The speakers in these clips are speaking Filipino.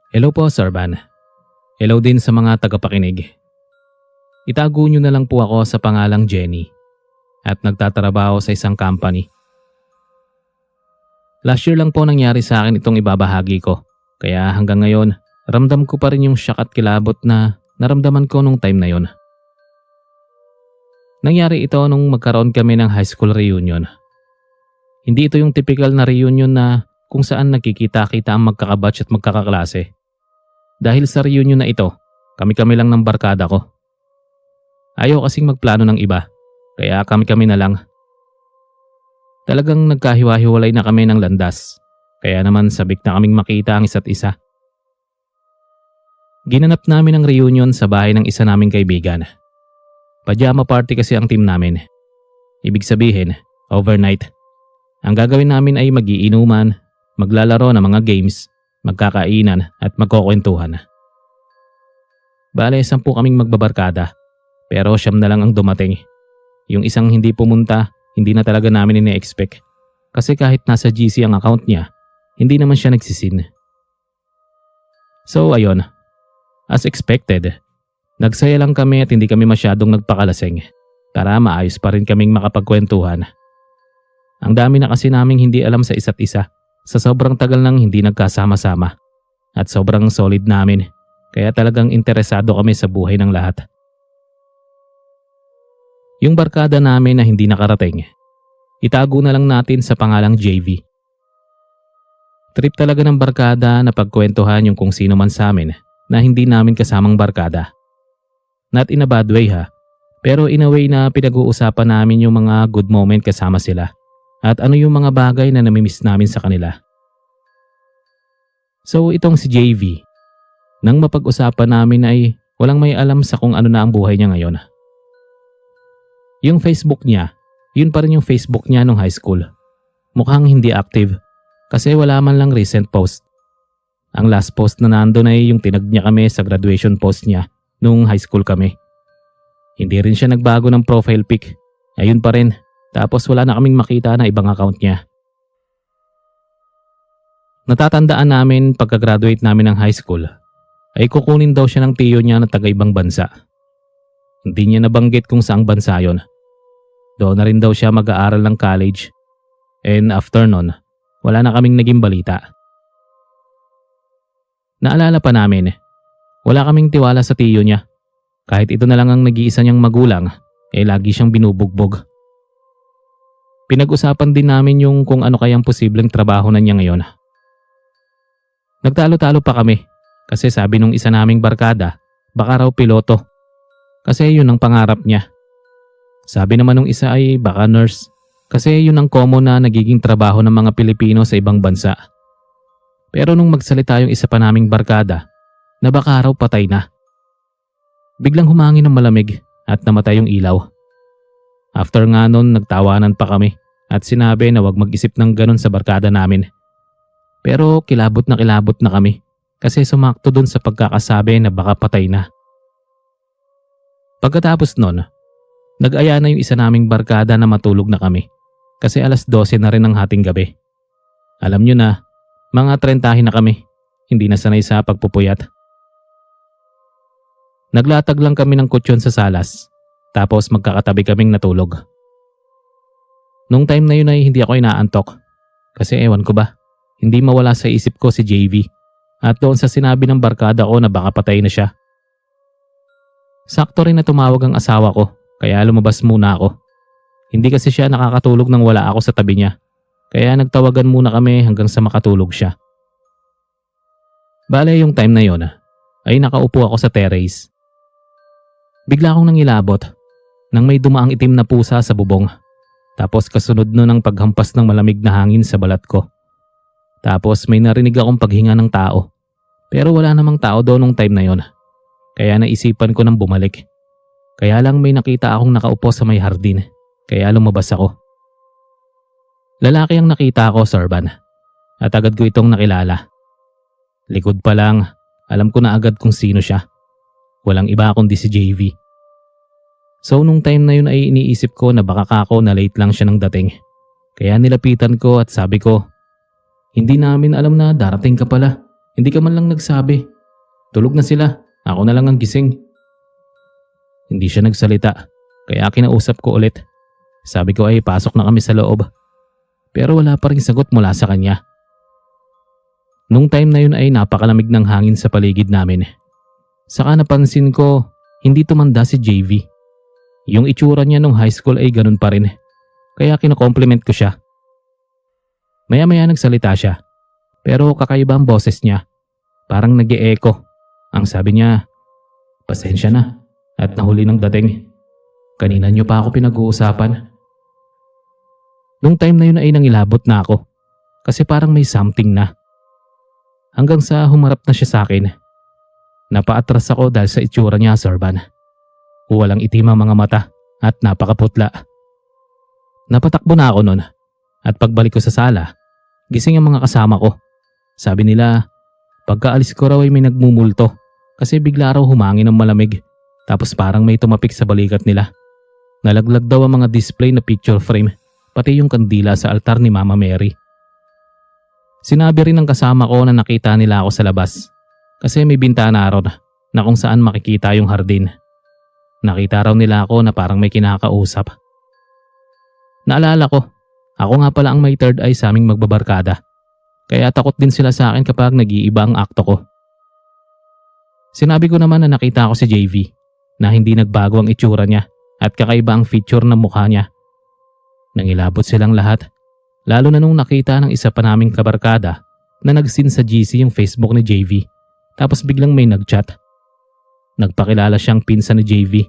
Hello po, Sir Van. Hello din sa mga tagapakinig. Itago nyo na lang po ako sa pangalang Jenny at nagtatrabaho sa isang company. Last year lang po nangyari sa akin itong ibabahagi ko. Kaya hanggang ngayon, ramdam ko pa rin yung shock at kilabot na naramdaman ko nung time na yon. Nangyari ito nung magkaroon kami ng high school reunion. Hindi ito yung typical na reunion na kung saan nagkikita-kita ang magkakabatch at magkakaklase. Dahil sa reunion na ito, kami-kami lang ng barkada ko. Ayaw kasing magplano ng iba, kaya kami-kami na lang. Talagang nagkahiwa-hiwalay na kami ng landas, kaya naman sabik na kaming makita ang isa't isa. Ginanap namin ang reunion sa bahay ng isa naming kaibigan. Pajama party kasi ang team namin. Ibig sabihin, overnight. Ang gagawin namin ay mag-iinuman, maglalaro ng mga games, magkakainan at magkukwentuhan. Bale, 10 kaming magbabarkada, pero 9 na lang ang dumating. Yung isang hindi pumunta, hindi na talaga namin ine-expect. Kasi kahit nasa GC ang account niya, hindi naman siya nagsisin. So ayun, as expected, nagsaya lang kami at hindi kami masyadong nagpakalasing para maayos pa rin kaming makapagkwentuhan. Ang dami na kasi naming hindi alam sa isa't isa sa sobrang tagal nang hindi nagkasama-sama at sobrang solid namin kaya talagang interesado kami sa buhay ng lahat. Yung barkada namin na hindi nakarating, itago na lang natin sa pangalang JV. Trip talaga ng barkada na pagkwentuhan yung kung sino man sa amin na hindi namin kasamang barkada. Not in a bad way ha, pero in a way na pinag-uusapan namin yung mga good moment kasama sila at ano yung mga bagay na namimiss namin sa kanila. So itong si JV, nang mapag-usapan namin ay walang may alam sa kung ano na ang buhay niya ngayon. Yung Facebook niya, yun pa rin yung Facebook niya nung high school. Mukhang hindi active kasi wala man lang recent post. Ang last post na nandun ay yung tinag niya kami sa graduation post niya nung high school kami. Hindi rin siya nagbago ng profile pic. Ayun pa rin. Tapos wala na kaming makita na ibang account niya. Natatandaan namin pagka-graduate namin ng high school ay kukunin daw siya ng tiyo niya na taga-ibang bansa. Hindi niya nabanggit kung saang bansa yon. Doon na rin daw siya mag-aaral ng college. And after nun, wala na kaming naging balita. Naalala pa namin, wala kaming tiwala sa tiyo niya. Kahit ito na lang ang nag-iisa niyang magulang, lagi siyang binubugbog. Pinag-usapan din namin yung kung ano kayang posibleng trabaho na niya ngayon. Nagtalo-talo pa kami kasi sabi nung isa naming barkada, baka raw piloto. Kasi yun ang pangarap niya. Sabi naman nung isa ay baka nurse kasi yun ang common na nagiging trabaho ng mga Pilipino sa ibang bansa. Pero nung magsalita yung isa pa naming barkada na baka raw patay na. Biglang humangin ng malamig at namatay yung ilaw. After nga nun nagtawanan pa kami at sinabi na wag mag-isip ng ganun sa barkada namin. Pero kilabot na kami kasi sumakto dun sa pagkakasabi na baka patay na. Pagkatapos nun, nag-aya na yung isa naming barkada na matulog na kami kasi 12:00 na rin ng hating gabi. Alam nyo na, mga 30 na kami, hindi na sanay sa pagpupuyat. Naglatag lang kami ng kutsyon sa salas, tapos magkakatabi kaming natulog. Nung time na yun ay hindi ako inaantok kasi ewan ko ba, hindi mawala sa isip ko si JV at doon sa sinabi ng barkada ko na baka patay na siya. Sakto rin na tumawag ang asawa ko kaya lumabas muna ako. Hindi kasi siya nakakatulog nang wala ako sa tabi niya kaya nagtawagan muna kami hanggang sa makatulog siya. Bale yung time na yon ay nakaupo ako sa terrace. Bigla akong nangilabot nang may dumaang itim na pusa sa bubong. Tapos kasunod nun ang paghampas ng malamig na hangin sa balat ko. Tapos may narinig akong paghinga ng tao. Pero wala namang tao doon nung time na yon. Kaya naisipan ko nang bumalik. Kaya lang may nakita akong nakaupo sa may hardin. Kaya lumabas ako. Lalaki ang nakita ko, Sir Van. At agad ko itong nakilala. Likod pa lang, alam ko na agad kung sino siya. Walang iba kundi si JV. So nung time na yun ay iniisip ko na baka kako na late lang siya ng dating. Kaya nilapitan ko at sabi ko, hindi namin alam na darating ka pala. Hindi ka man lang nagsabi. Tulog na sila. Ako na lang ang gising. Hindi siya nagsalita. Kaya kinausap ko ulit. Sabi ko ay pasok na kami sa loob. Pero wala pa ring sagot mula sa kanya. Nung time na yun ay napakalamig ng hangin sa paligid namin. Saka napansin ko, hindi tumanda si JV. Yung itsura niya nung high school ay ganun pa rin. Kaya kino-compliment ko siya. Maya-maya nagsalita siya. Pero kakaiba ang boses niya. Parang nag-e-echo. Ang sabi niya, pasensya na at nahuli ng dating. Kanina niyo pa ako pinag-uusapan. Nung time na yun ay nangilabot na ako. Kasi parang may something na. Hanggang sa humarap na siya sa akin. Napaatras ako dahil sa itsura niya, Sir Van. Walang itim ang mga mata at napakaputla. Napatakbo na ako nun at pagbalik ko sa sala, gising ang mga kasama ko. Sabi nila, pagkaalis ko raw ay may nagmumulto kasi bigla raw humangin ng malamig tapos parang may tumapik sa balikat nila. Nalaglag daw ang mga display na picture frame pati yung kandila sa altar ni Mama Mary. Sinabi rin ng kasama ko na nakita nila ako sa labas kasi may bintana raw na kung saan makikita yung hardin. Nakita raw nila ako na parang may kinakausap. Naalala ko, ako nga pala ang may third eye sa aming magbabarkada. Kaya takot din sila sa akin kapag nag-iiba ang akto ko. Sinabi ko naman na nakita ko si JV na hindi nagbago ang itsura niya at kakaiba ang feature ng mukha niya. Nangilabot silang lahat. Lalo na nung nakita ng isa pa naming kabarkada na nag-sin sa GC yung Facebook ni JV. Tapos biglang may nag-chat. Nagpakilala siyang pinsan ni JV.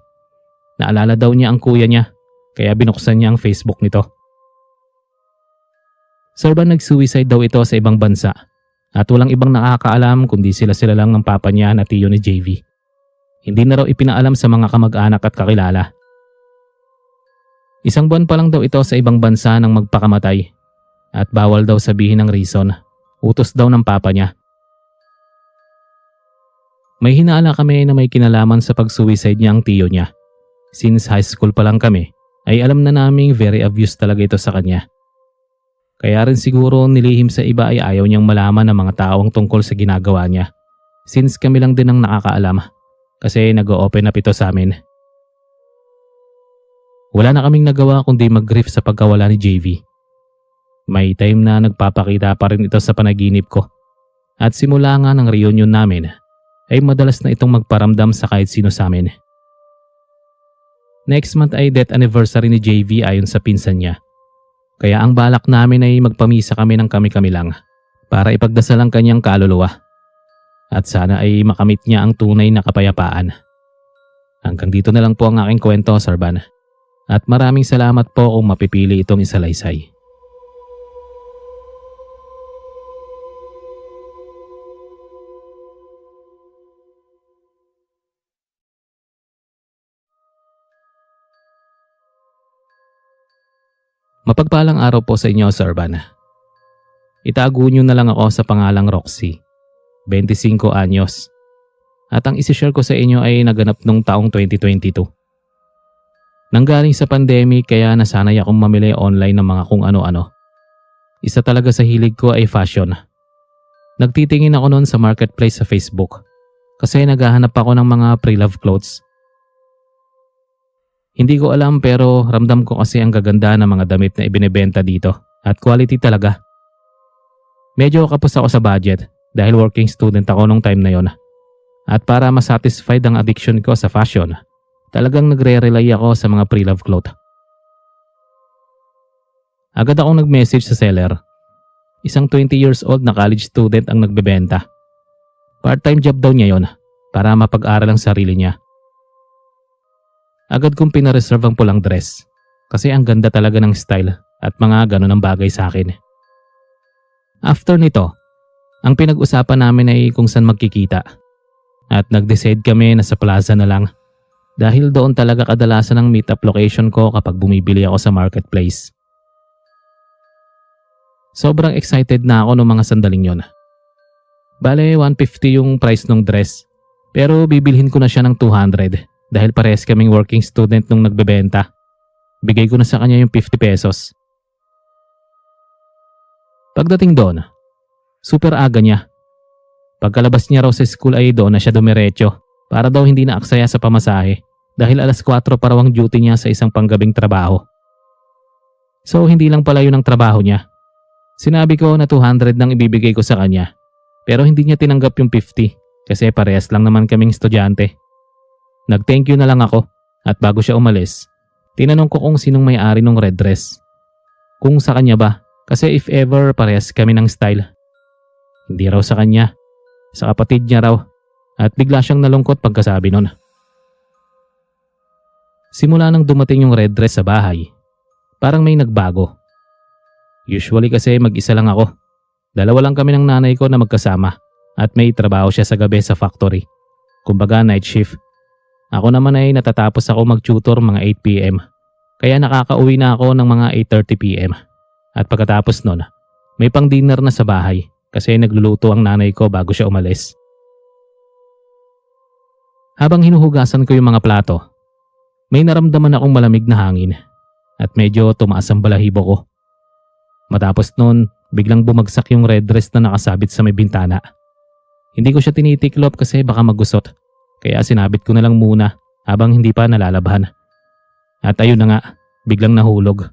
Naalala daw niya ang kuya niya kaya binuksan niya ang Facebook nito. Sir Van, nag-suicide daw ito sa ibang bansa at walang ibang nakakaalam kundi sila lang ng papa niya na tiyo ni JV. Hindi na raw ipinaalam sa mga kamag-anak at kakilala. Isang buwan pa lang daw ito sa ibang bansa nang magpakamatay. At bawal daw sabihin ng reason. Utos daw ng papa niya. May hinala kami na may kinalaman sa pag-suicide niya ang tiyo niya. Since high school pa lang kami, ay alam na naming very obvious talaga ito sa kanya. Kaya rin siguro nilihim sa iba ay ayaw niyang malaman ng mga taong tungkol sa ginagawa niya. Since kami lang din ang nakakaalam. Kasi nag-o-open up ito sa amin. Wala na kaming nagawa kundi mag-grief sa pagkawala ni JV. May time na nagpapakita pa rin ito sa panaginip ko. At simula nga ng reunion namin, ay madalas na itong magparamdam sa kahit sino sa amin. Next month ay death anniversary ni JV ayon sa pinsan niya. Kaya ang balak namin ay magpamisa kami ng kami-kami lang para ipagdasal ang kanyang kaluluwa. At sana ay makamit niya ang tunay na kapayapaan. Hanggang dito na lang po ang aking kwento, Sir Van. At maraming salamat po kung mapipili itong isalaysay. Mapagpalang araw po sa inyo, Sir Van. Itago niyo na lang ako sa pangalang Roxy, 25 anyos. At ang isi-share ko sa inyo ay naganap nung taong 2022. Nanggaling sa pandemic kaya nasanay akong mamili online ng mga kung ano-ano. Isa talaga sa hilig ko ay fashion. Nagtitingin ako noon sa marketplace sa Facebook kasi naghahanap ako ng mga pre-love clothes. Hindi ko alam pero ramdam ko kasi ang gaganda ng mga damit na ibinebenta dito at quality talaga. Medyo kapos ako sa budget dahil working student ako nung time na yon. At para masatisfied ang addiction ko sa fashion, talagang nagre-rely ako sa mga pre-love cloth. Agad akong nag-message sa seller. Isang 20 years old na college student ang nagbebenta. Part-time job daw niya yon para mapag-aral ang sarili niya. Agad kong pinareserve ang pulang dress kasi ang ganda talaga ng style at mga ganun ang bagay sa akin. After nito, ang pinag-usapan namin ay kung saan magkikita at nag-decide kami na sa plaza na lang dahil doon talaga kadalasan ang meet-up location ko kapag bumibili ako sa marketplace. Sobrang excited na ako noong mga sandaling yon. Bale, 150 yung price ng dress pero bibilhin ko na siya ng 200. Dahil parehas kaming working student nung nagbebenta. Bigay ko na sa kanya yung 50 pesos. Pagdating doon, super aga niya. Pagkalabas niya raw sa school ay doon na siya dumiretso para daw hindi na aksaya sa pamasahe dahil alas 4 pa raw ang duty niya sa isang panggabing trabaho. So hindi lang pala yun ang trabaho niya. Sinabi ko na 200 nang ibibigay ko sa kanya pero hindi niya tinanggap yung 50 kasi parehas lang naman kaming estudyante. Nag-thank you na lang ako at bago siya umalis, tinanong ko kung sinong may-ari ng red dress. Kung sa kanya ba kasi if ever parehas kami ng style. Hindi raw sa kanya, sa kapatid niya raw at bigla siyang nalungkot pagkasabi nun. Simula nang dumating yung red dress sa bahay, parang may nagbago. Usually kasi mag-isa lang ako. Dalawa lang kami ng nanay ko na magkasama at may trabaho siya sa gabi sa factory. Kumbaga night shift. Ako naman ay natatapos ako mag-tutor mga 8 p.m. Kaya nakakauwi na ako ng mga 8:30 p.m. At pagkatapos nun, may pang dinner na sa bahay kasi nagluluto ang nanay ko bago siya umalis. Habang hinuhugasan ko yung mga plato, may naramdaman akong malamig na hangin at medyo tumaas ang balahibo ko. Matapos nun, biglang bumagsak yung red dress na nakasabit sa may bintana. Hindi ko siya tinitiklop kasi baka magusot, kaya sinabit ko na lang muna habang hindi pa nalalabhan. At ayun na nga, biglang nahulog.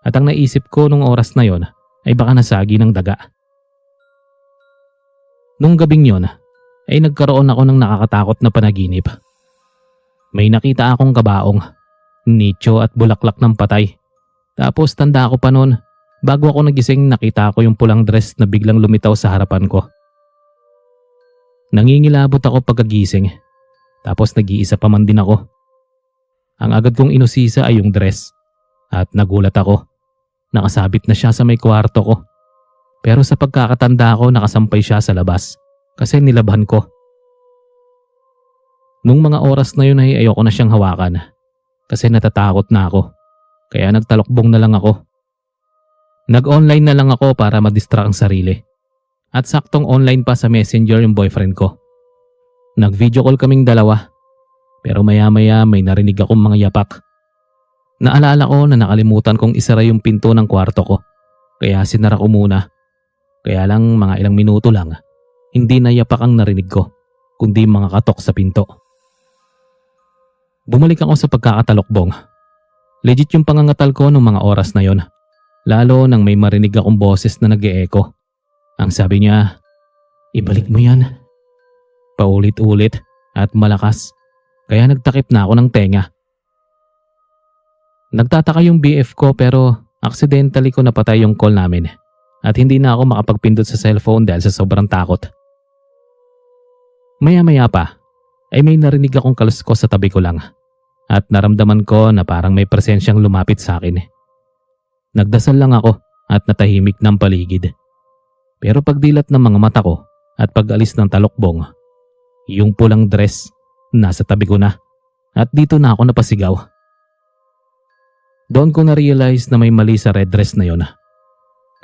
At ang naisip ko nung oras na yon ay baka nasagi ng daga. Nung gabing yon ay nagkaroon ako ng nakakatakot na panaginip. May nakita akong kabaong, nicho at bulaklak ng patay. Tapos tanda ko pa noon, bago ako nagising nakita ko yung pulang dress na biglang lumitaw sa harapan ko. Nangingilabot ako pagkagising, tapos nag-iisa pa man din ako. Ang agad kong inusisa ay yung dress at nagulat ako. Nakasabit na siya sa may kwarto ko. Pero sa pagkakatanda ko nakasampay siya sa labas kasi nilabhan ko. Nung mga oras na yun ay ayoko na siyang hawakan kasi natatakot na ako. Kaya nagtalokbong na lang ako. Nag-online na lang ako para madistract ang sarili. At saktong online pa sa Messenger yung boyfriend ko. Nag-video call kaming dalawa. Pero maya-maya may narinig akong mga yapak. Naalala ko na nakalimutan kong isara yung pinto ng kwarto ko. Kaya sinara ko muna. Kaya lang mga ilang minuto lang, hindi na yapak ang narinig ko, kundi mga katok sa pinto. Bumalik ako sa pagkakatalokbong. Legit yung pangangatal ko nung mga oras na yon. Lalo nang may marinig akong boses na nag-e-echo. Ang sabi niya, "Ibalik mo yan." Paulit-ulit at malakas. Kaya nagtakip na ako ng tenga. Nagtataka yung BF ko pero accidentally ko napatay yung call namin. At hindi na ako makapagpindot sa cellphone dahil sa sobrang takot. Maya-maya pa ay may narinig akong kaluskos sa tabi ko lang. At naramdaman ko na parang may presensyang lumapit sa akin. Nagdasal lang ako at natahimik ng paligid. Pero pagdilat ng mga mata ko at pag-alis ng talokbong, yung pulang dress nasa tabi ko na at dito na ako napasigaw. Doon ko na-realize na may mali sa red dress na yon.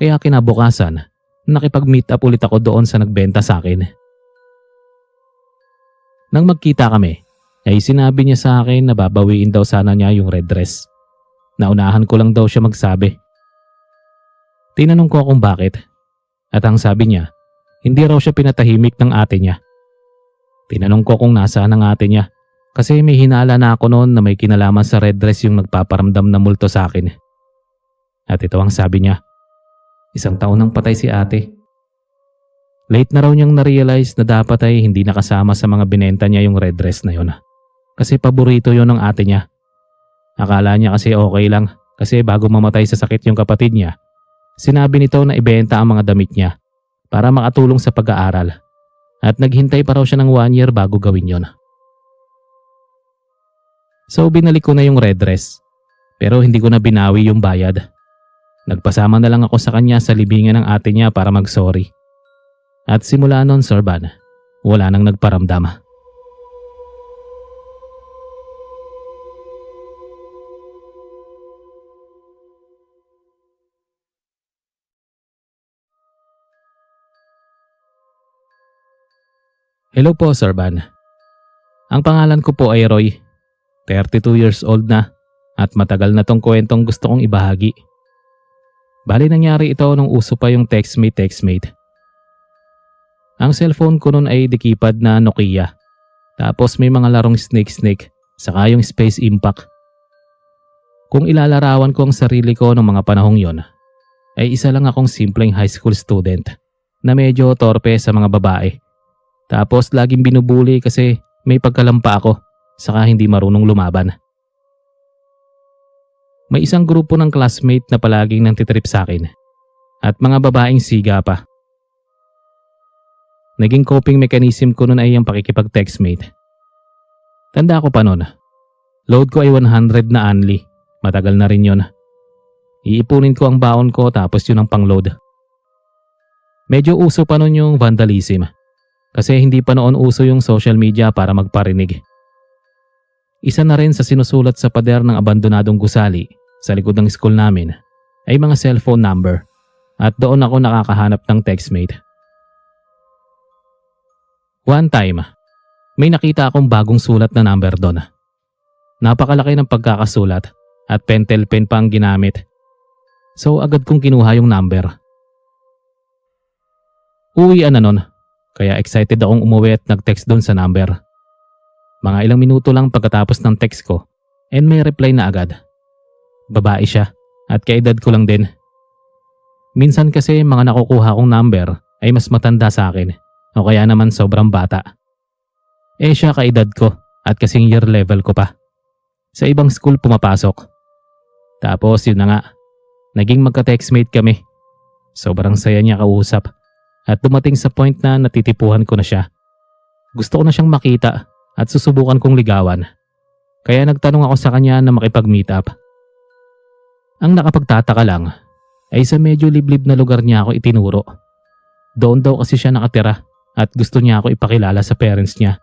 Kaya kinabukasan, nakipag-meet up ulit ako doon sa nagbenta sa akin. Nang magkita kami, ay sinabi niya sa akin na babawiin daw sana niya yung red dress. Naunahan ko lang daw siya magsabi. Tinanong ko kung bakit. At ang sabi niya, hindi raw siya pinatahimik ng ate niya. Tinanong ko kung nasaan ang ate niya kasi may hinala na ako noon na may kinalaman sa red dress yung nagpaparamdam na multo sa akin. At ito ang sabi niya, 1 taon nang patay si ate. Late na raw niyang na-realize na dapat ay hindi nakasama sa mga binenta niya yung red dress na yun. Kasi paborito yun ng ate niya. Akala niya kasi okay lang kasi bago mamatay sa sakit yung kapatid niya, sinabi nito na ibenta ang mga damit niya para makatulong sa pag-aaral. At naghintay pa raw siya ng 1 year bago gawin yon. So binalik ko na yung red dress pero hindi ko na binawi yung bayad. Nagpasama na lang ako sa kanya sa libingan ng ate niya para mag-sorry. At simula noon, Sir Van, wala nang nagparamdam. Hello po, Sir Van. Ang pangalan ko po ay Roy. 32 years old na at matagal na tong kwentong gusto kong ibahagi. Bali nangyari ito nung uso pa yung text-mate. Ang cellphone ko noon ay di-keypad na Nokia. Tapos may mga larong snake saka yung Space Impact. Kung ilalarawan ko ang sarili ko noong mga panahong yon, ay isa lang akong simpleng high school student na medyo torpe sa mga babae. Tapos laging binubuli kasi may pagkalampa ako saka hindi marunong lumaban. May isang grupo ng classmate na palaging nantitrip sa akin at mga babaeng siga pa. Naging coping mechanism ko noon ay ang pakikipag-textmate. Tanda ko pa noon, load ko ay 100 na only. Matagal na rin yon. Iipunin ko ang baon ko tapos yun ang pang-load. Medyo uso pa noon yung vandalism kasi hindi pa noon uso yung social media para magparinig. Isa na rin sa sinusulat sa pader ng abandonadong gusali sa likod ng school namin ay mga cellphone number at doon ako nakakahanap ng textmate. One time, may nakita akong bagong sulat na number doon. Napakalaki ng pagkakasulat at pentel pen pa ang ginamit. So agad kong kinuha yung number. Uwian na nun, kaya excited akong umuwi at nag-text doon sa number. Mga ilang minuto lang pagkatapos ng text ko and may reply na agad. Babae siya at kaedad ko lang din. Minsan kasi mga nakukuha kong number ay mas matanda sa akin o kaya naman sobrang bata. Siya kaedad ko at kasing year level ko pa. Sa ibang school pumapasok. Tapos yun na nga, naging magka-textmate kami. Sobrang saya niya kausap at dumating sa point na natitipuhan ko na siya. Gusto ko na siyang makita at susubukan kong ligawan. Kaya nagtanong ako sa kanya na makipag-meet up. Ang nakapagtataka lang ay sa medyo liblib na lugar niya ako itinuro. Doon daw kasi siya nakatira at gusto niya ako ipakilala sa parents niya.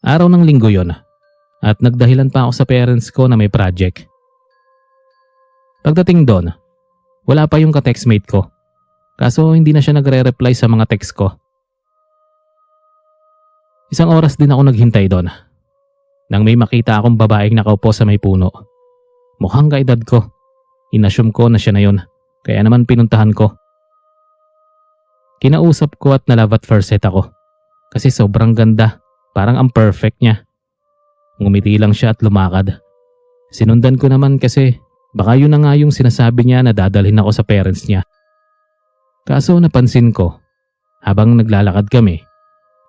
Araw ng linggo yon at nagdahilan pa ako sa parents ko na may project. Pagdating doon, wala pa yung ka-textmate ko. Kaso hindi na siya nagre-reply sa mga text ko. Isang oras din ako naghintay doon nang may makita akong babaeng nakaupo sa may puno. Mukhang kaedad ko. Inassume ko na siya na yon, kaya naman pinuntahan ko. Kinausap ko at na-love at first sight ako kasi sobrang ganda. Parang ang perfect niya. Ngumiti lang siya at lumakad. Sinundan ko naman kasi baka yun na nga yung sinasabi niya na dadalhin ako sa parents niya. Kaso napansin ko, habang naglalakad kami,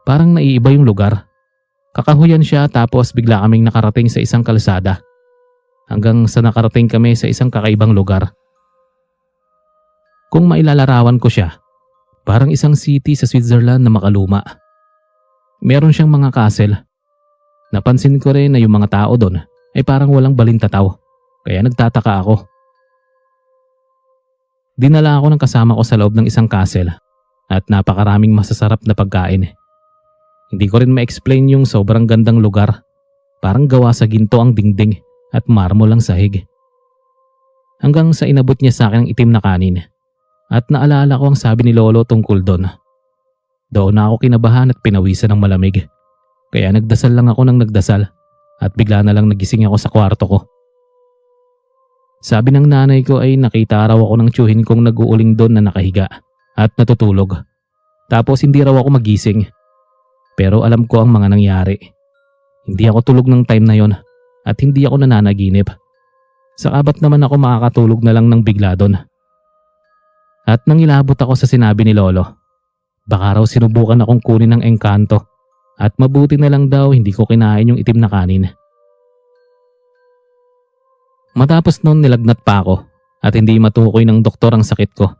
parang naiiba yung lugar. Kakahuyan siya tapos bigla kaming nakarating sa isang kalsada. Hanggang sa nakarating kami sa isang kakaibang lugar. Kung mailalarawan ko siya, parang isang city sa Switzerland na makaluma. Meron siyang mga castle. Napansin ko rin na yung mga tao doon ay parang walang balintataw, kaya nagtataka ako. Dinala ako ng kasama ko sa loob ng isang castle at napakaraming masasarap na pagkain. Hindi ko rin ma-explain yung sobrang gandang lugar. Parang gawa sa ginto ang dingding at marmol ang sahig. Hanggang sa inabot niya sa akin ang itim na kanin at naalala ko ang sabi ni Lolo tungkol doon. Doon na ako kinabahan at pinawisan ng malamig. Kaya nagdasal lang ako ng nagdasal at bigla na lang nagising ako sa kwarto ko. Sabi ng nanay ko ay nakita raw ako ng tiyuhin kong nag-uuling doon na nakahiga at natutulog. Tapos hindi raw ako magising. Pero alam ko ang mga nangyari. Hindi ako tulog ng time na yon at hindi ako nananaginip. Saka ba't naman ako makakatulog na lang ng bigla doon? At nang ilabot ako sa sinabi ni Lolo, baka raw sinubukan akong kunin ng engkanto at mabuti na lang daw hindi ko kinain yung itim na kanin. Matapos noon nilagnat pa ako at hindi matukoy ng doktor ang sakit ko.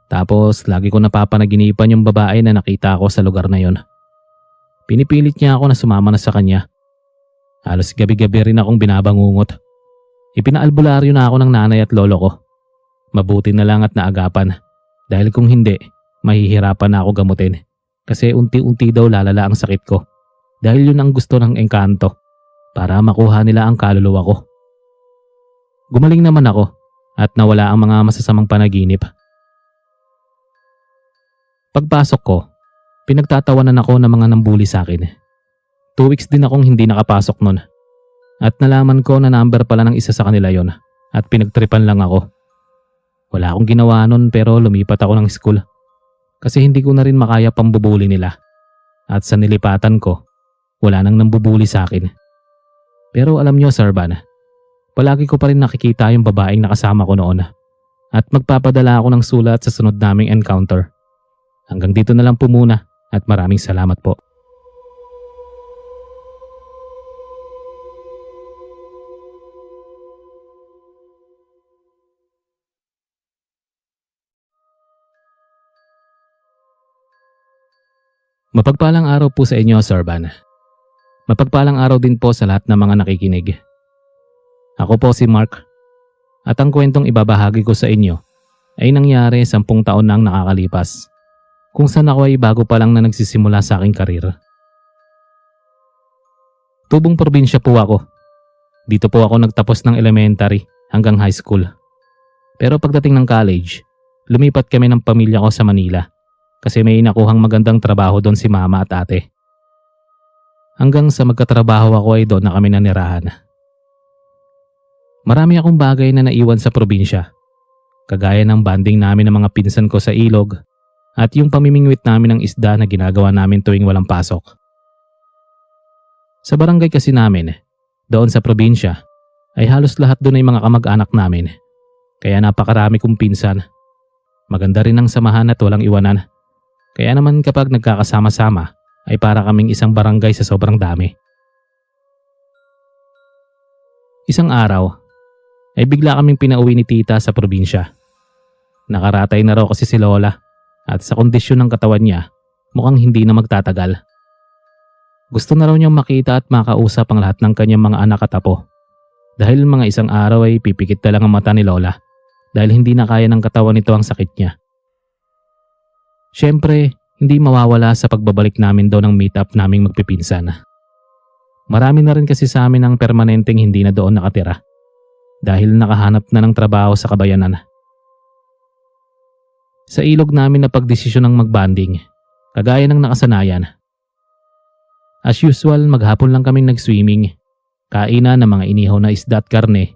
Tapos lagi ko napapanaginipan yung babae na nakita ko sa lugar na yon. Pinipilit niya ako na sumama na sa kanya. Halos gabi-gabi rin akong binabangungot. Ipinaalbularyo na ako ng nanay at lolo ko. Mabuti na lang at naagapan dahil kung hindi, mahihirapan na ako gamutin kasi unti-unti daw lalala ang sakit ko dahil yun ang gusto ng engkanto para makuha nila ang kaluluwa ko. Gumaling naman ako at nawala ang mga masasamang panaginip. Pagpasok ko, pinagtatawanan ako ng mga nambuli sa akin. 2 weeks din akong hindi nakapasok nun at nalaman ko na number pala ng isa sa kanila yon at pinagtripan lang ako. Wala akong ginawa nun pero lumipat ako ng school. kasi hindi ko na rin makaya pambubuli nila. At sa nilipatan ko, wala nang nambubuli sa akin. Pero alam nyo, Sir Van, palagi ko pa rin nakikita yung babaeng nakasama ko noon at magpapadala ako ng sulat sa sunod naming encounter. Hanggang dito na lang po muna at maraming salamat po. Mapagpalang araw po sa inyo, Sir Van. Mapagpalang araw din po sa lahat ng mga nakikinig. Ako po si Mark at ang kwentong ibabahagi ko sa inyo ay nangyari 10 taon nang nakakalipas, kung saan ako ay bago pa lang na nagsisimula sa aking karir. Tubong probinsya po ako. Dito po ako nagtapos ng elementary hanggang high school. Pero pagdating ng college, lumipat kami ng pamilya ko sa Manila kasi may nakuhang magandang trabaho doon si mama at ate. Hanggang sa magkatrabaho ako ay doon na kami nanirahan. Marami akong bagay na naiwan sa probinsya, kagaya ng banding namin ng mga pinsan ko sa ilog at yung pamimingwit namin ng isda na ginagawa namin tuwing walang pasok. Sa barangay kasi namin, doon sa probinsya, ay halos lahat doon ay mga kamag-anak namin, kaya napakarami kong pinsan. Maganda rin ang samahan at walang iwanan. Kaya naman kapag nagkakasama-sama ay para kaming isang barangay sa sobrang dami. Isang araw ay bigla kaming pinauwi ni tita sa probinsya. Nakaratay na raw kasi si Lola at sa kondisyon ng katawan niya mukhang hindi na magtatagal. Gusto na raw niyang makita at makausap ang lahat ng kanyang mga anak at apo. Dahil mga isang araw ay pipikit na lang ang mata ni Lola dahil hindi na kaya ng katawan nito ang sakit niya. Siyempre, hindi mawawala sa pagbabalik namin doon ang meet-up naming magpipinsan. Marami na rin kasi sa amin ang permanenteng hindi na doon nakatira dahil nakahanap na ng trabaho sa kabayanan. Sa ilog namin na pagdesisyon ng magbanding, kagaya ng nakasanayan. As usual, maghapon lang kaming nag-swimming, kainan ng mga inihaw na isda at karne,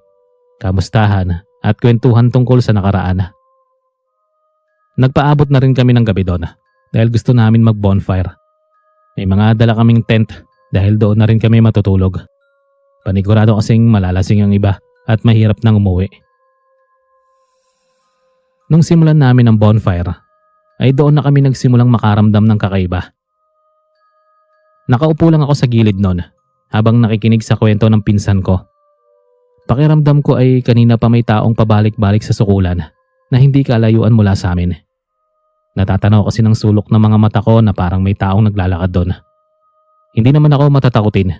kamustahan at kwentuhan tungkol sa nakaraan. Nagpaabot na rin kami ng gabi doon dahil gusto namin mag-bonfire. May mga dala kaming tent dahil doon na rin kami matutulog. Panigurado kasing malalasing ang iba at mahirap nang umuwi. Nung simulan namin ang bonfire, ay doon na kami nagsimulang makaramdam ng kakaiba. Nakaupo lang ako sa gilid noon habang nakikinig sa kwento ng pinsan ko. Pakiramdam ko ay kanina pa may taong pabalik-balik sa sukulan na hindi kalayuan mula sa amin. Natatanaw kasi ng sulok ng mga mata ko na parang may taong naglalakad doon. Hindi naman ako matatakutin,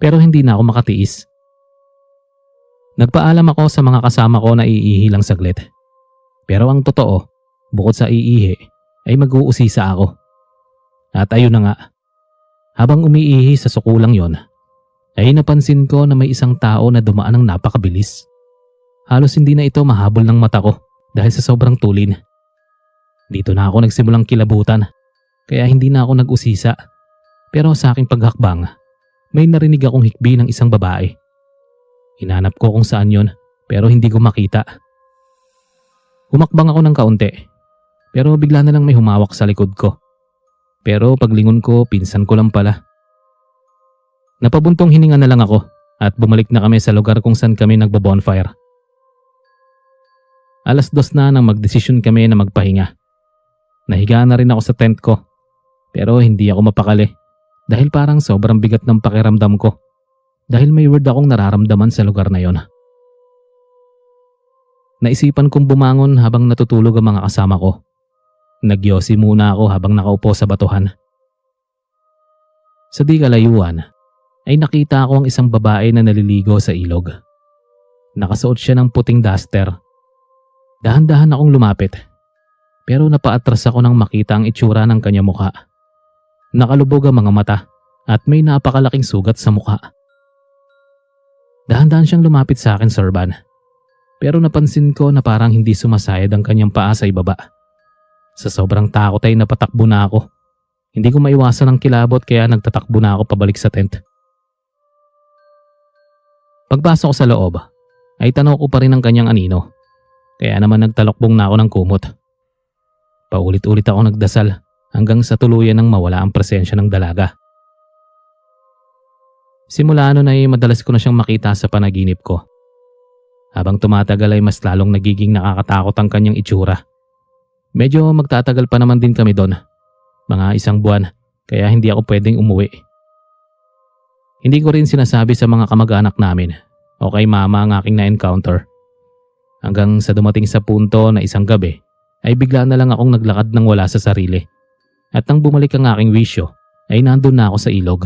pero hindi na ako makatiis. Nagpaalam ako sa mga kasama ko na iihi lang saglit. Pero ang totoo, bukod sa iihi, ay mag-uusisa ako. At ayun na nga, habang umiihi sa sukulang yon, ay napansin ko na may isang tao na dumaan ng napakabilis. Halos hindi na ito mahabol ng mata ko dahil sa sobrang tulin. Dito na ako nagsimulang kilabutan, kaya hindi na ako nag-usisa. Pero sa aking paghakbang, may narinig akong hikbi ng isang babae. Hinanap ko kung saan yon, pero hindi ko makita. Humakbang ako ng kaunti, pero bigla na lang may humawak sa likod ko. Pero paglingon ko, pinsan ko lang pala. Napabuntong hininga na lang ako at bumalik na kami sa lugar kung saan kami nagbo-bonfire. 2:00 na nang magdesisyon kami na magpahinga. Nahiga na rin ako sa tent ko, pero hindi ako mapakali dahil parang sobrang bigat ng pakiramdam ko dahil may weird akong nararamdaman sa lugar na yon. Naisipan kong bumangon habang natutulog ang mga kasama ko. Nagyosi muna ako habang nakaupo sa batuhan. Sa di kalayuan ay nakita ko ang isang babae na naliligo sa ilog. Nakasuot siya ng puting duster. Dahan-dahan akong lumapit, pero napaatras ako nang makita ang itsura ng kanya mukha. Nakalubog ang mga mata at may napakalaking sugat sa mukha. Dahan-dahan siyang lumapit sa akin, Sir Van. Pero napansin ko na parang hindi sumasayad ang kanyang paa sa ibaba. Sa sobrang takot ay napatakbo na ako. Hindi ko maiwasan ang kilabot kaya nagtatakbo na ako pabalik sa tent. Pagpasok ko sa loob, ay tanaw ko pa rin ang kanyang anino. Kaya naman nagtalokbong na ako ng kumot. Paulit-ulit ako nagdasal hanggang sa tuluyan nang mawala ang presensya ng dalaga. Simula noon ay madalas ko na siyang makita sa panaginip ko. Habang tumatagal ay mas lalong nagiging nakakatakot ang kanyang itsura. Medyo magtatagal pa naman din kami doon. Mga 1 buwan, kaya hindi ako pwedeng umuwi. Hindi ko rin sinasabi sa mga kamag-anak namin o kay mama ang aking na-encounter. Hanggang sa dumating sa punto na isang gabi ay bigla na lang akong naglakad ng wala sa sarili. At nang bumalik ang aking wisyo ay nandun na ako sa ilog.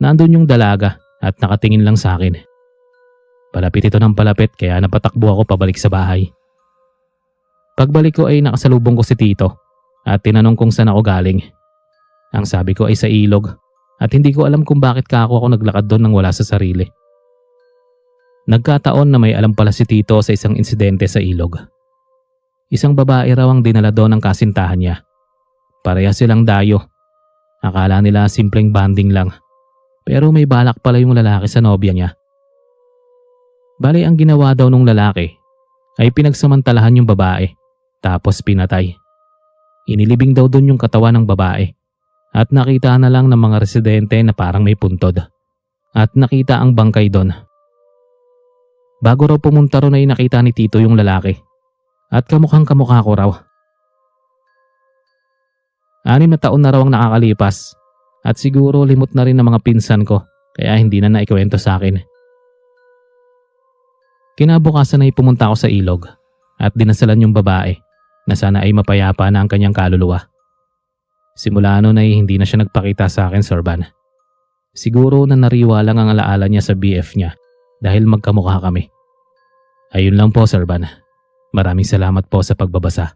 Nandun yung dalaga at nakatingin lang sa akin. Palapit ito ng palapit kaya napatakbo ako pabalik sa bahay. Pagbalik ko ay nakasalubong ko si Tito at tinanong kung saan ako galing. Ang sabi ko ay sa ilog at hindi ko alam kung bakit ako naglakad doon nang wala sa sarili. Nagkataon na may alam pala si Tito sa isang insidente sa ilog. Isang babae raw ang dinala doon ng kasintahan niya. Pareha silang dayo. Akala nila simpleng banding lang. Pero may balak pala yung lalaki sa nobya niya. Bali ang ginawa daw nung lalaki ay pinagsamantalahan yung babae tapos pinatay. Inilibing daw doon yung katawan ng babae at nakita na lang ng mga residente na parang may puntod at nakita ang bangkay doon. Bago raw pumunta ron ay nakita ni Tito yung lalaki at kamukhang kamukha ko raw. 6 na taon na raw ang nakakalipas at siguro limot na rin ng mga pinsan ko kaya hindi na naikwento sa akin. Kinabukasan ay pumunta ako sa ilog at dinasalan yung babae na sana ay mapayapa na ang kanyang kaluluwa. Simula noon ay hindi na siya nagpakita sa akin, Sir Van. Siguro na nariwa lang ang alaala niya sa BF niya dahil magkamukha kami. Ayun lang po, Sir Van. Maraming salamat po sa pagbabasa.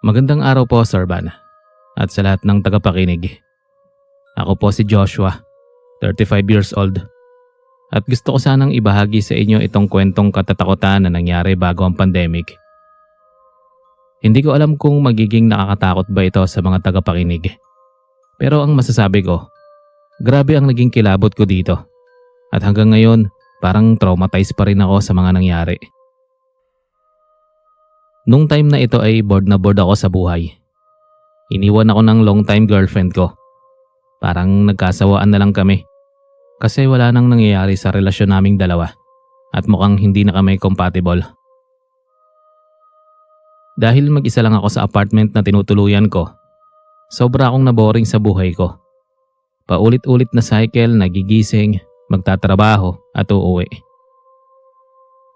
Magandang araw po, Sir Van, at sa lahat ng tagapakinig. Ako po si Joshua, 35 years old, at gusto ko sanang ibahagi sa inyo itong kwentong katatakutan na nangyari bago ang pandemic. Hindi ko alam kung magiging nakakatakot ba ito sa mga tagapakinig. Pero ang masasabi ko, grabe ang naging kilabot ko dito. At hanggang ngayon, parang traumatized pa rin ako sa mga nangyari. Nung time na ito ay bored na bored ako sa buhay. Iniwan ako ng long time girlfriend ko. Parang nagkasawaan na lang kami. Kasi wala nang nangyayari sa relasyon naming dalawa. At mukhang hindi na kami compatible. Dahil mag-isa lang ako sa apartment na tinutuluyan ko, sobra akong naboring sa buhay ko. Paulit-ulit na cycle, nagigising, magtatrabaho at uuwi.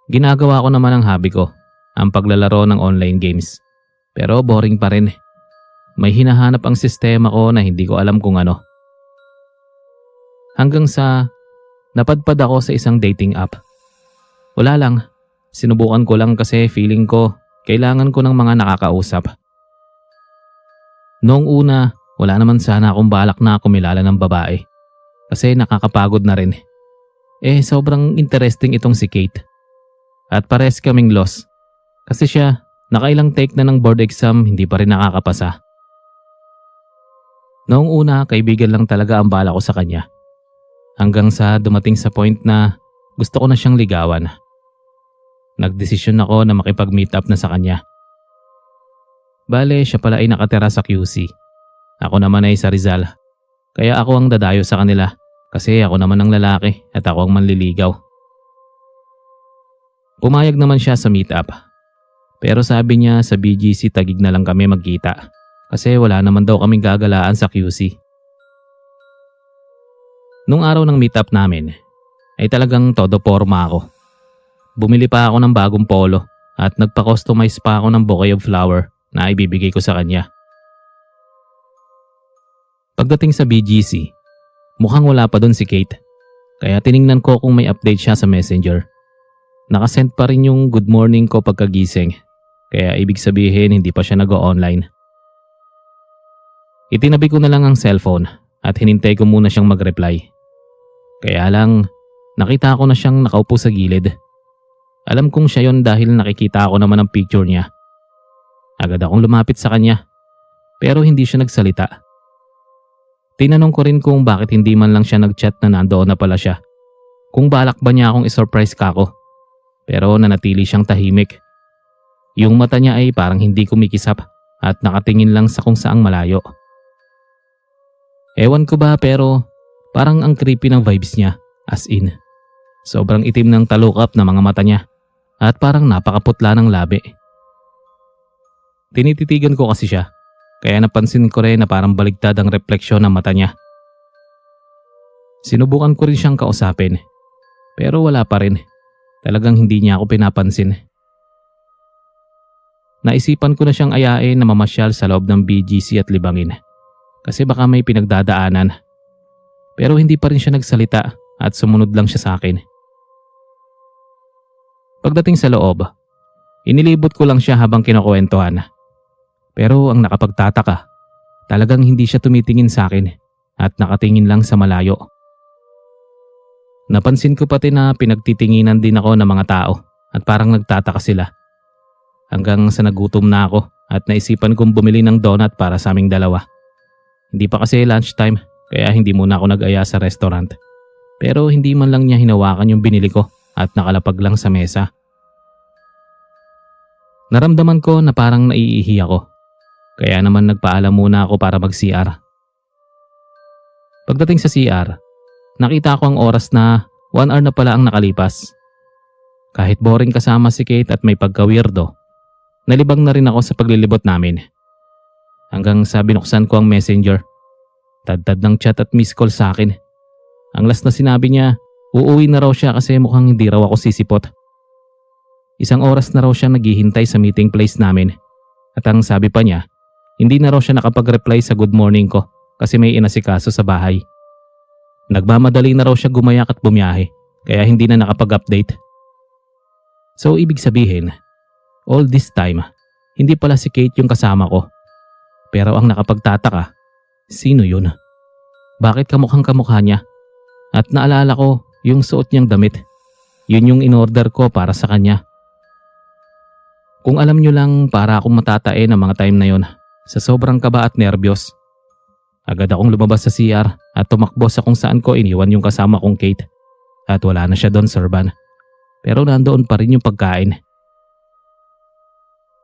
Ginagawa ko naman ang hobby ko, ang paglalaro ng online games. Pero boring pa rin. May hinahanap ang sistema ko na hindi ko alam kung ano. Hanggang sa napadpad ako sa isang dating app. Wala lang, sinubukan ko lang kasi feeling ko kailangan ko ng mga nakakausap. Noong una, wala naman sana akong balak na kumilala ng babae. Kasi nakakapagod na rin. Sobrang interesting itong si Kate. At pares kaming lost. Kasi siya, nakailang take na ng board exam, hindi pa rin nakakapasa. Noong una, kaibigan lang talaga ang bala ko sa kanya. Hanggang sa dumating sa point na gusto ko na siyang ligawan. Nagdesisyon ako na makipag-meet up na sa kanya. Bale, siya pala ay nakatira sa QC. Ako naman ay sa Rizal. Kaya ako ang dadayo sa kanila kasi ako naman ang lalaki at ako ang manliligaw. Pumayag naman siya sa meet up. Pero sabi niya sa BGC Taguig na lang kami magkita kasi wala naman daw kaming gagalaan sa QC. Nung araw ng meetup namin ay talagang todo forma ako. Bumili pa ako ng bagong polo at nagpa-customize pa ako ng bouquet of flower na ibibigay ko sa kanya. Pagdating sa BGC, mukhang wala pa doon si Kate kaya tiningnan ko kung may update siya sa messenger. Nakasend pa rin yung good morning ko pagkagising. Kaya ibig sabihin hindi pa siya nag-o-online. Itinabi ko na lang ang cellphone at hinintay ko muna siyang mag-reply. Kaya lang, nakita ko na siyang nakaupo sa gilid. Alam kong siya yon dahil nakikita ko naman ang picture niya. Agad akong lumapit sa kanya. pero hindi siya nagsalita. Tinanong ko rin kung bakit hindi man lang siya nag-chat na nandoon na pala siya. Kung balak ba niya akong isurprise kako. Pero nanatili siyang tahimik. Yung mata niya ay parang hindi kumikisap at nakatingin lang sa kung saang malayo. Ewan ko ba pero parang ang creepy ng vibes niya, as in. Sobrang itim ng talukap na mga mata niya at parang napakaputla ng labi. Tinititigan ko kasi siya, kaya napansin ko rin na parang baligtad ang refleksyon ng mata niya. Sinubukan ko rin siyang kausapin, pero wala pa rin. Talagang hindi niya ako pinapansin. Naisipan ko na siyang ayain na mamasyal sa loob ng BGC at libangin, kasi baka may pinagdadaanan. Pero hindi pa rin siya nagsalita at sumunod lang siya sa akin. Pagdating sa loob, inilibot ko lang siya habang kinukwentuhan. Pero ang nakapagtataka, talagang hindi siya tumitingin sa akin at nakatingin lang sa malayo. Napansin ko pati na pinagtitinginan din ako ng mga tao at parang nagtataka sila. Hanggang sa nagutom na ako at naisipan kong bumili ng donut para sa aming dalawa. Hindi pa kasi lunchtime kaya hindi muna ako nag-aya sa restaurant. Pero hindi man lang niya hinawakan yung binili ko at nakalapag lang sa mesa. Naramdaman ko na parang naiihi ako. Kaya naman nagpaalam muna ako para mag-CR. Pagdating sa CR, nakita ko ang oras na 1 hour na pala ang nakalipas. Kahit boring kasama si Kate at may pagka-weirdo, nalibang na rin ako sa paglilibot namin. Hanggang sa binuksan ko ang messenger. Tad-tad ng chat at miss call sa akin. Ang last na sinabi niya, uuwi na raw siya kasi mukhang hindi raw ako sisipot. 1 oras na raw siya naghihintay sa meeting place namin. At ang sabi pa niya, hindi na raw siya nakapag-reply sa good morning ko kasi may inasikaso sa bahay. Nagmamadali na raw siya gumayak at bumiyahe kaya hindi na nakapag-update. So ibig sabihin, all this time, hindi pala si Kate yung kasama ko. Pero ang nakapagtataka, sino yun? Bakit kamukhang kamukha niya? At naalala ko yung suot niyang damit. Yun yung in-order ko para sa kanya. Kung alam nyo lang para akong matatae ng mga time na yon. Sa sobrang kaba at nerbiyos. Agad akong lumabas sa CR at tumakbo sa kung saan ko iniwan yung kasama kong Kate. At wala na siya doon, Sir Van. Pero nandoon pa rin yung pagkain.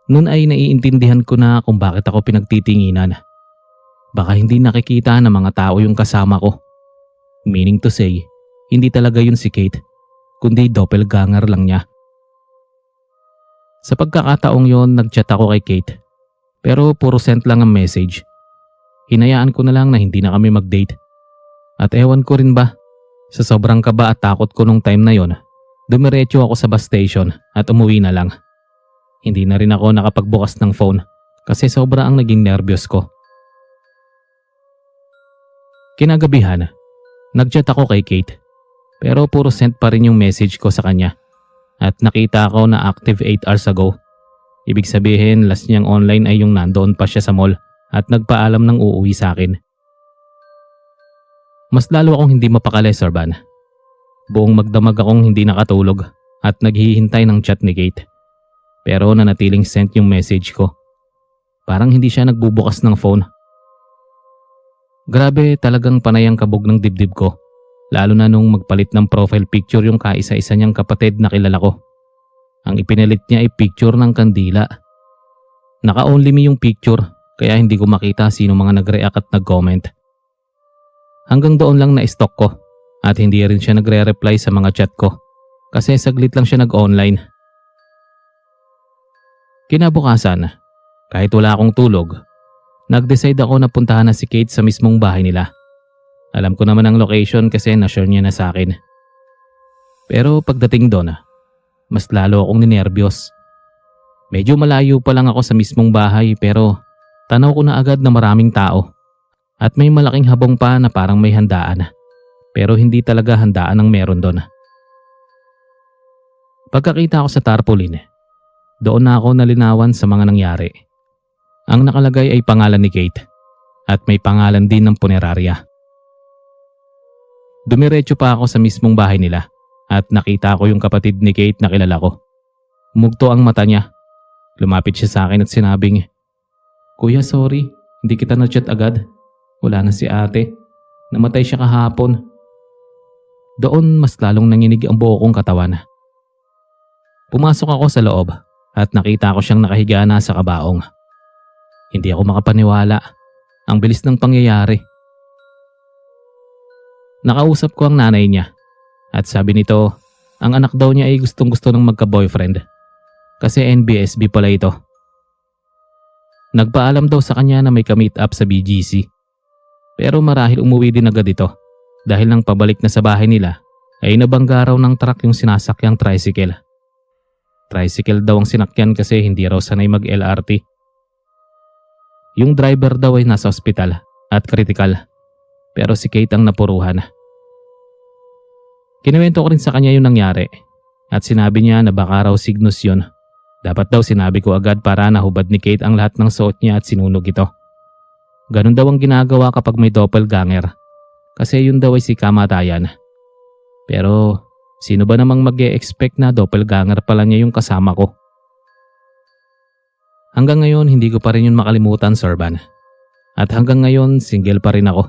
Noon ay naiintindihan ko na kung bakit ako pinagtitinginan. Baka hindi nakikita ng mga tao yung kasama ko. Meaning to say, hindi talaga yun si Kate, kundi doppelganger lang niya. Sa pagkakataong yon, nagchat ako kay Kate. Pero puro sent lang ang message. Hinayaan ko na lang na hindi na kami mag-date. At ewan ko rin ba, sa sobrang kaba at takot ko nung time na yon, dumiretso ako sa bus station at umuwi na lang. Hindi na rin ako nakapagbukas ng phone kasi sobra ang naging nervyos ko. Kinagabihan, nagchat ako kay Kate. Pero puro sent pa rin yung message ko sa kanya. At nakita ko na active 8 hours ago. Ibig sabihin, last niyang online ay yung nandoon pa siya sa mall at nagpaalam ng uuwi sa akin. Mas lalo akong hindi mapakali, Sir Van. Buong magdamag akong hindi nakatulog at naghihintay ng chat ni Kate. Pero nanatiling sent yung message ko. Parang hindi siya nagbubukas ng phone. Grabe, talagang panay ang kabog ng dibdib ko. Lalo na nung magpalit ng profile picture yung kaisa-isa niyang kapatid na kilala ko. Ang ipinalit niya ay picture ng kandila. Naka-only me yung picture kaya hindi ko makita sino mga nag-react at nag-comment. Hanggang doon lang na-stalk ko at hindi rin siya nagre-reply sa mga chat ko kasi saglit lang siya nag-online. Kinabukasan, kahit wala akong tulog, nag-decide ako na puntahan na si Kate sa mismong bahay nila. Alam ko naman ang location kasi na-share niya na sa akin. Pero pagdating doon, mas lalo akong ninerbiyos. Medyo malayo pa lang ako sa mismong bahay pero tanaw ko na agad na maraming tao. At may malaking habong pa na parang may handaan. Pero hindi talaga handaan ang meron doon. Pagkakita ko sa tarpaulin, doon na ako nalinawan sa mga nangyari. Ang nakalagay ay pangalan ni Kate at may pangalan din ng punerarya. Dumiretso pa ako sa mismong bahay nila at nakita ko yung kapatid ni Kate na kilala ko. Mugto ang mata niya. Lumapit siya sa akin at sinabing, "Kuya, sorry. Hindi kita na-chat agad. Wala na si ate. Namatay siya kahapon. Doon mas lalong nanginig ang buo kong katawan. Pumasok ako sa loob at nakita ko siyang nakahiga na sa kabaong. Hindi ako makapaniwala. Ang bilis ng pangyayari. Nakausap ko ang nanay niya at sabi nito, ang anak daw niya ay gustong-gusto ng magka-boyfriend. Kasi NBSB pala ito. Nagpaalam daw sa kanya na may ka-meet up sa BGC. Pero marahil umuwi din agad ito dahil nang pabalik na sa bahay nila ay nabangga raw ng truck yung sinasakyang tricycle. Tricycle daw ang sinakyan kasi hindi raw sanay mag-LRT. Yung driver daw ay nasa ospital at critical pero si Kate ang napuruhan. Kinuwento ko rin sa kanya yung nangyari at sinabi niya na baka raw signus yun. Dapat daw sinabi ko agad para nahubad ni Kate ang lahat ng suot niya at sinunog ito. Ganun daw ang ginagawa kapag may doppelganger kasi yun daw ay si kamatayan. Pero sino ba namang mag-e-expect na doppelganger pala niya yung kasama ko? Hanggang ngayon hindi ko pa rin yun makalimutan, Sir Van. At hanggang ngayon single pa rin ako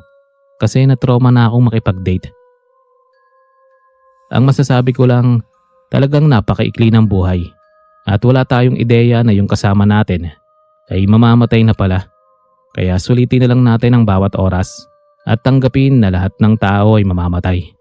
kasi na-trauma na akong makipag-date. Ang masasabi ko lang, talagang napakaikli ng buhay at wala tayong ideya na yung kasama natin ay mamamatay na pala. Kaya sulitin na lang natin ang bawat oras at tanggapin na lahat ng tao ay mamamatay.